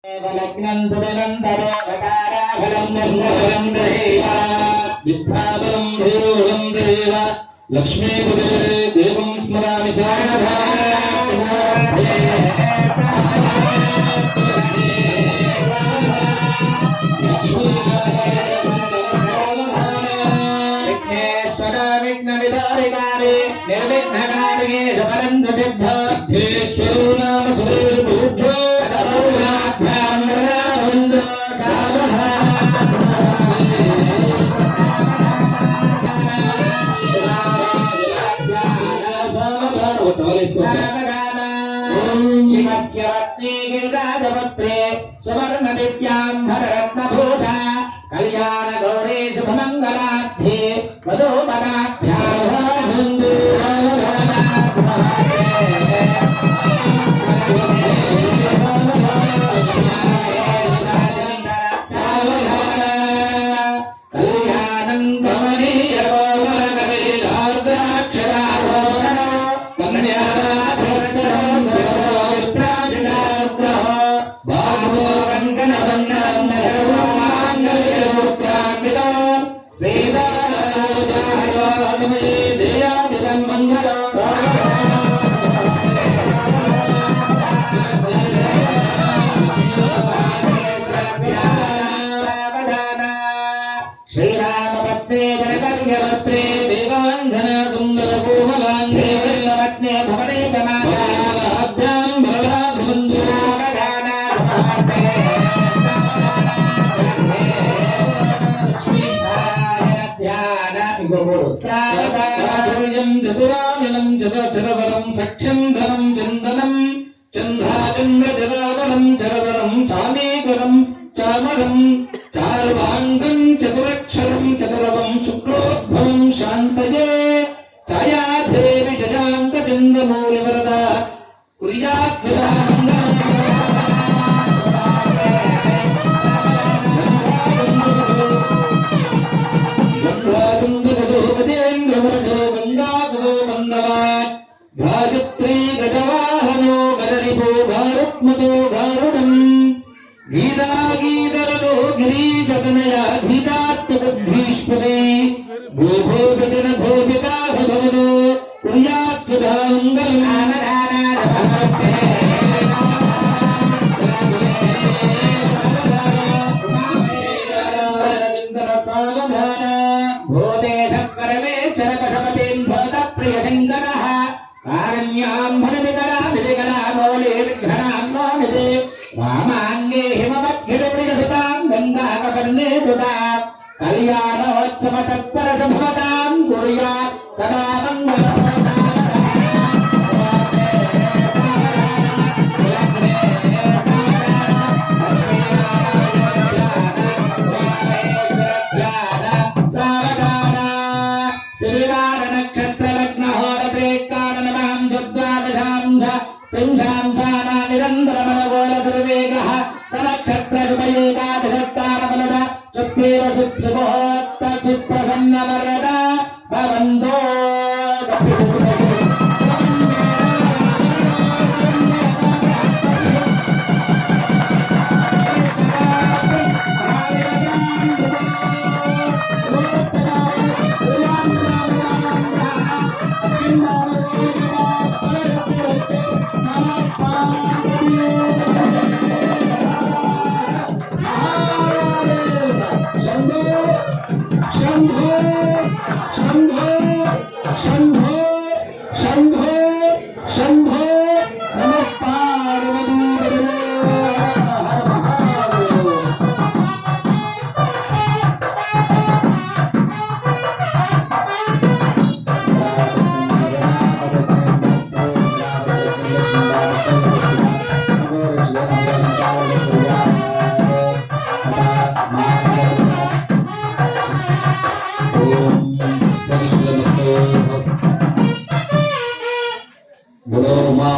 लग्नं सुबलं तरोकाराफलं निर्मलं देव विद्याबलं देवं देव लक्ष्मीपदे देवं स्मरामि विघ्नेश्वरा विघ्नविदारिकारे निर्विघ्नकारिणे सबलं नाम सुरेभूभ्यो सुवर्णदिव्याम्बररत्नभूषा कल्याणगौरी शुभमङ्गलाध्ये चतुराननं चतुरवरं सख्यं धनं चन्दनं चन्द्राचन्द्रजरावरं चरवरं चामेकरं चामरं चार्वाङ्गं चतुरक्षरं चतुरवं शुक्लोद्भवं शान्तये छायादेवी शशाङ्कचन्द्रमौलिवरदा कुर्यात् सदा गायत्री गजवाहनो गजरिपो गारुत्मतो गारुडम् गीतागीतरतो गिरीशतनया गीतात्मबुद्धीष्पदे भूभोगजन भोगिता भगवतो कुर्यात् सदा कल्याणोत्सव तत्पर संभवतां कुर्यात् सदा मंगलम् प्रसन्न वरदा भवन्तो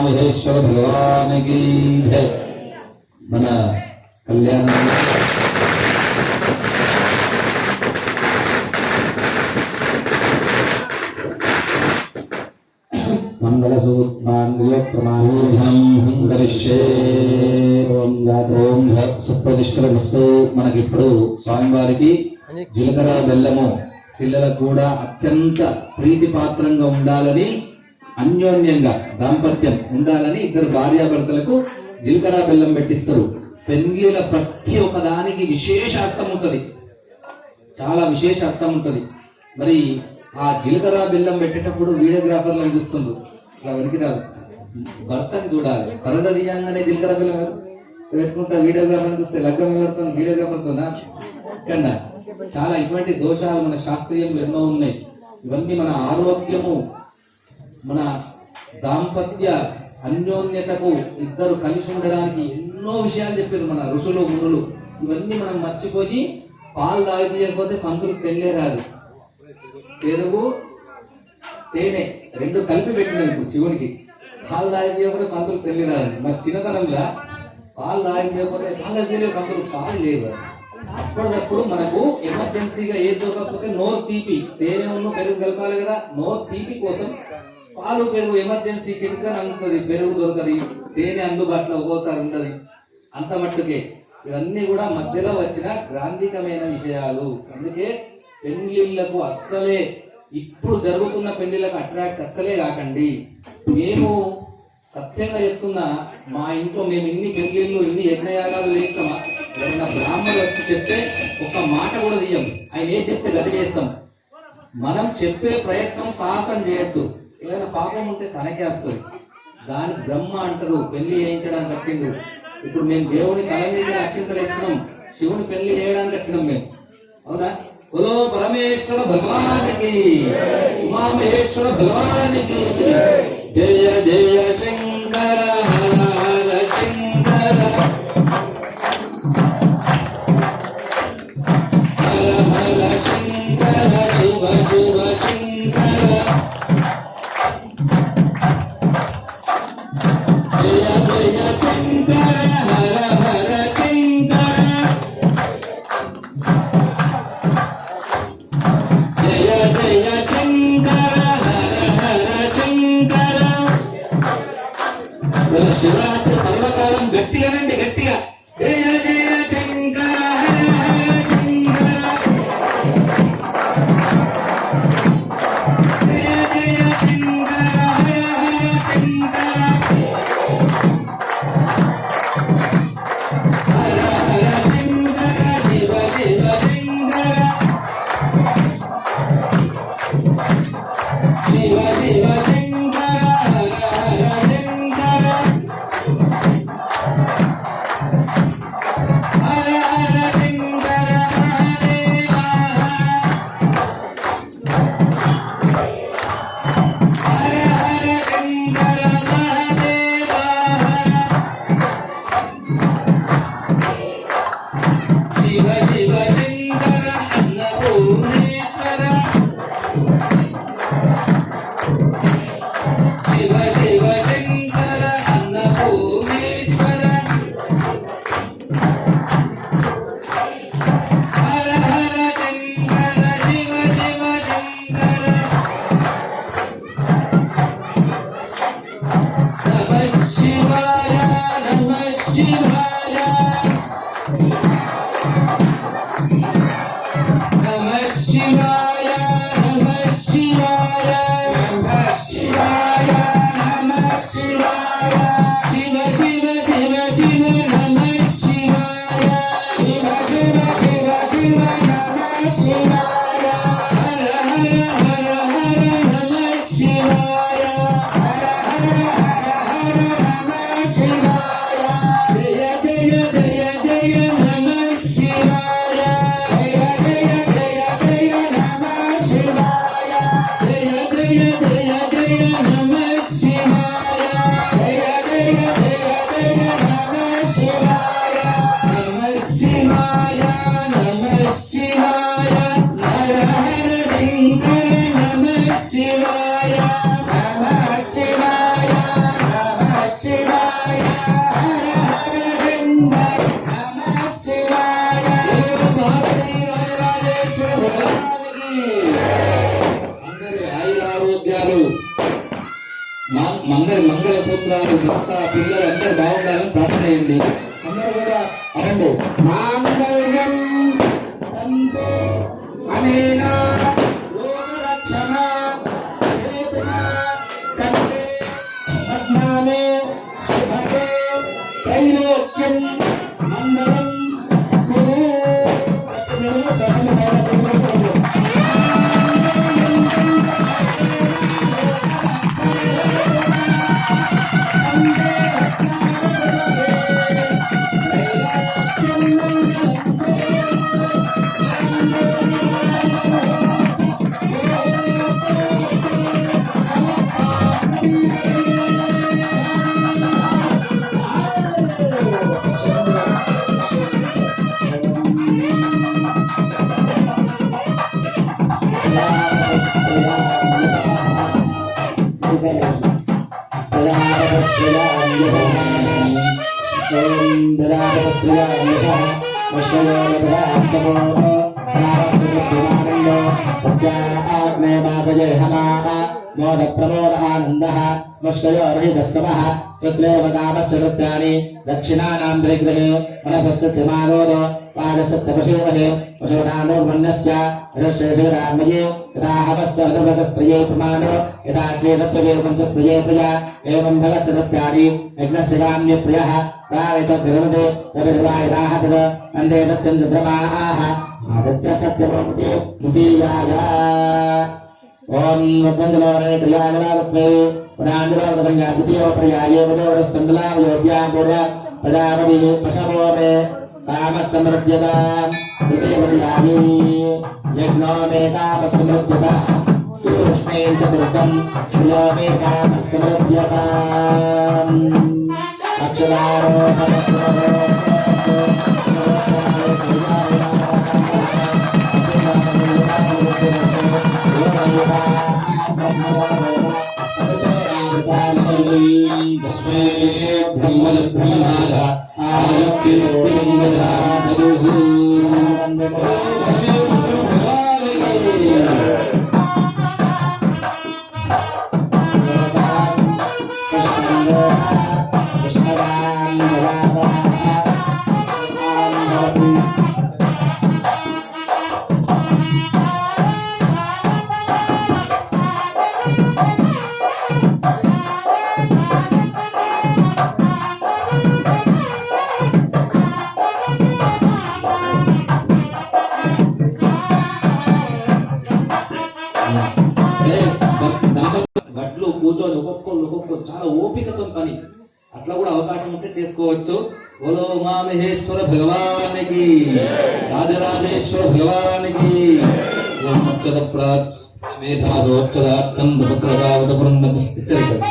महेश्वर भगवान की जय। मन कल्याण मंगलसूत्रमांगल्यप्रमाणोऽहं करिष्ये। ओम సుప్రతిష్ఠల వస్తూ మనకి ఇప్పుడు స్వామివారికి జీలకర్ర బెల్లము పిల్లలకు కూడా అత్యంత ప్రీతిపాత్రంగా ఉండాలని, అన్యోన్యంగా దాంపత్యం ఉండాలని ఇద్దరు భార్యాభర్తలకు జీలకర్ర బెల్లం పెట్టిస్తారు. పెళ్లిల ప్రతి ఒక్క దానికి విశేష అర్థం ఉంటుంది, చాలా విశేష అర్థం ఉంటుంది. మరి ఆ జీలకర్ర బెల్లం పెట్టేటప్పుడు వీడియోగ్రాఫర్లను చూస్తుండ్రు, ఇట్లా వెనక్కి భర్తని చూడాలి. భరత తీయంగానే జీలకర్ర బెల్లం పెట్టుకుంటా వీడియోగ్రాఫర్ చూస్తే లగ్గం ఎవరితో వీడియోగ్రాఫర్తోనా కన్నా. చాలా ఇటువంటి దోషాలు మన శాస్త్రీయంలో ఎన్నో ఉన్నాయి. ఇవన్నీ మన ఆరోగ్యము, మన దాంపత్య అన్యోన్యతకు, ఇద్దరు కలిసి ఉండడానికి ఎన్నో విషయాలు చెప్పారు మన ఋషులు మునులు. ఇవన్నీ మనం మర్చిపోయి పాలు తాగిపోయకపోతే పంతులు పెళ్ళే రాదు. పెరుగు తేనె రెండు కలిపి పెట్టినాం ఇప్పుడు శివునికి. పాలు తాగిపోయకపోతే పంతులు పెళ్లి రాదండి. మరి చిన్నతనంగా పాలు తాగిపోయకపోతే పంతులు పాలు లేదు. అప్పటికప్పుడు మనకు ఎమర్జెన్సీగా ఏది దొరకకపోతే నోరు తీపి, తేనె ఉన్న పెరుగు కలపాలి కదా, నోరు తీపి కోసం పాలు పెరుగు ఎమర్జెన్సీ చిటికని అందుతుంది. పెరుగు దొరకది, తేనె అందుబాటులో ఒక్కోసారి ఉండదు. అంత మట్టుకే ఇవన్నీ కూడా మధ్యలో వచ్చిన గ్రాంధికమైన విషయాలు. అందుకే పెళ్లిళ్లకు అస్సలే, ఇప్పుడు జరుగుతున్న పెళ్లిళ్లకు అట్రాక్ట్ అస్సలే కాకండి. మేము సత్యంగా చెప్తున్నా, మా ఇంట్లో మేము ఇన్ని పెళ్లిళ్ళు ఇన్ని యజ్ఞయాగాలు చేస్తామా, ఏదైనా బ్రాహ్మణులు వచ్చి చెప్తే ఒక్క మాట కూడా తీయం. ఆయన ఏం చెప్తే గది చేస్తాం. మనం చెప్పే ప్రయత్నం సాహసం చేయొద్దు. ఏదైనా పాపం ఉంటే తనకే వస్తుంది. దాని బ్రహ్మ అంటారు. పెళ్లి చేయించడానికి వచ్చిండు. ఇప్పుడు మేము దేవుని తల మీద అక్షింతలు వేస్తున్నాం, శివుని పెళ్లి చేయడానికి వచ్చినాం మేము, అవునా? బోలో పరమేశ్వర భగవానికి, ఉమామహేశ్వర భగవానికి జయ జయ శంకర హర హర శంకర హర హర శంకర శివ శివ శంకర జయ జయ శంకర హర హర శంకర జయ జయ శంకర హర హర శంకర. శివరాత్రి పర్వకాలం గట్టిగానండి, గట్టిగా జయ జయ శంకర హర హర శంకర జయ జయ శంకర హర హర శంకర హర హర శంకర శివ శివ శంకర శివ శివ శంకర హర హర శంకర హర హర శంకర మహాదేవ హర హర శంకర మహాదేవ శివ శివ శంకర అన్నపూర్ణేశ్వర శివ శివ శంకర అన్నపూర్ణేశ్వర హర హర శంకర శివ శివ శంకర నమః శివాయ నమః శివాయ నమః శివాయ నమః శివాయ నమః శివాయ నమః శివాయ శివ శివ శివ శివ నమః శివాయ శివ శివ శివ శివ నమః శివాయ హర హర హర హర నమః శివాయ హర హర హర హర నమః శివాయ జయ జయ జయ జయ నమః శివాయ జయ జయ జయ జయ నమః శివాయ జయ జయ జయ జయ నమః శివాయ జయ జయ జయ జయ నమః శివాయ నమః శివాయ నమః శివాయ హర హర శంకర నమః శివాయ నమః శివాయ నమః శివాయ హర హర శంకర నమః శివాయ భారతీ రాజరాజేశ్వర భగవానికి అందరి ఆయురారోగ్యాలు, మంగళ పుత్రాలు, భర్త, పిల్లలు అందరూ బాగుండాలని ప్రార్థన చేయండి. అనండి మాంగళ్యం తంతు అనేన లోకరక్షణ హేతున కంటే పద్మానే శుభగే త్రైలోక్యం మంగళం కురు दक्षिणानां परिग्रहे मनसत्यमागोदो पादसत्यपशोमहे पशूनानोर्मन्यस्य रजश्रेषरामये यदा हवस्तवदभगस्त्रये प्रमाणो यदा चेदप्यवेपंसप्रिये प्रिया एवं भगत्सदत्यादि यज्ञस्य राम्यप्रियः तावेतद्विरमते तद्विवाहिताः तद् वन्दे सत्यं चन्द्रमाः आदित्य सत्यमूर्ति द्वितीयाय ओम वन्दनोरे क्रियाजलात्वे पदाञ्जलोदकन्या द्वितीयोपर्याये वदोरस्कन्दलावयोग्यापूर्व प्रजापति पशवोरे कामसमृद्ध्यता द्वितीयपर्याये यज्ञो मे कामसमृद्ध्यता कृष्णेन चतुर्थं प्रियो मे कामसमृद्ध्यता अक्षरारोहणस्वरो కూర్చొని ఒక్కొక్కరు చాలా ఓపికతో పని అట్లా కూడా అవకాశం ఉంటే చేసుకోవచ్చు. బోలో ఉమామహేశ్వర భగవానికి రాజరాజేశ్వర భగవానికి మేధాదోక్షదార్థం దశప్రదావత బృందం హెచ్చరిక.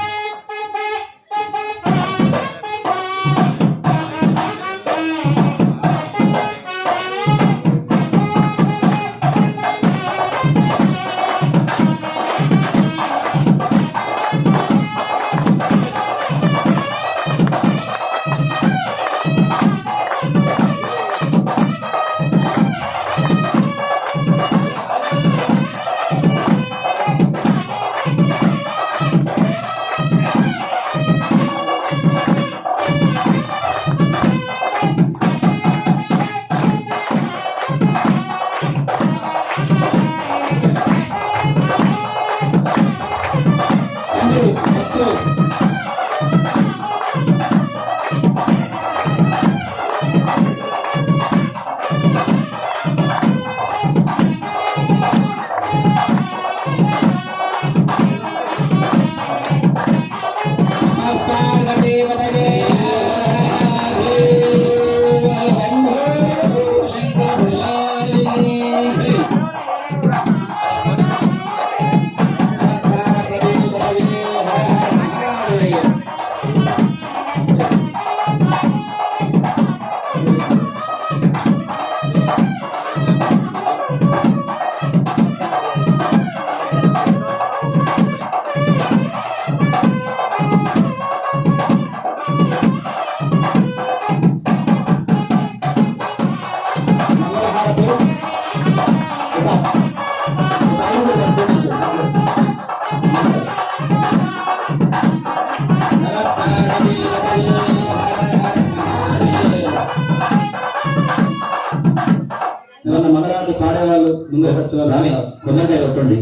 మన మంగళారతి పాడేవాళ్ళు ముందే వచ్చే రామి కొందరికాయ కొట్టండి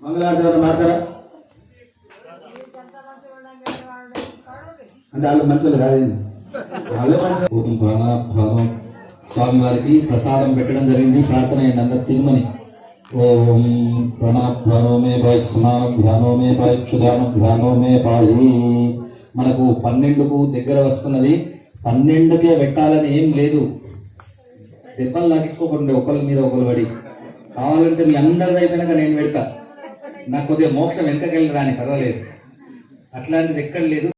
మంగళారతి ఎవరైనా మాట్లాడారా అంటే వాళ్ళు మంచోళ్ళు కాదు వాళ్ళే మంచి ఓం ప్రాణాభావం స్వామి వారికి ప్రసాదం పెట్టడం జరిగింది. ప్రార్థన అయింది అందరు తిరుమని. ఓం ప్రణాభ్యానో మే పాయి స్నాన ధ్యానో మే పాయి క్షుధాన ధ్యానో మే పాయి. మనకు 12కు దగ్గర వస్తున్నది. 12కే పెట్టాలని ఏం లేదు. దెబ్బలు లాగించుకోకండి ఒకరి మీద ఒకరు పడి. కావాలంటే మీ అందరిది అయిపోయినాక నేను పెడతా. నాకు కొద్దిగా మోక్షం వెనకకెళ్ళి రాని పర్వాలేదు. అట్లాంటిది ఎక్కడ లేదు.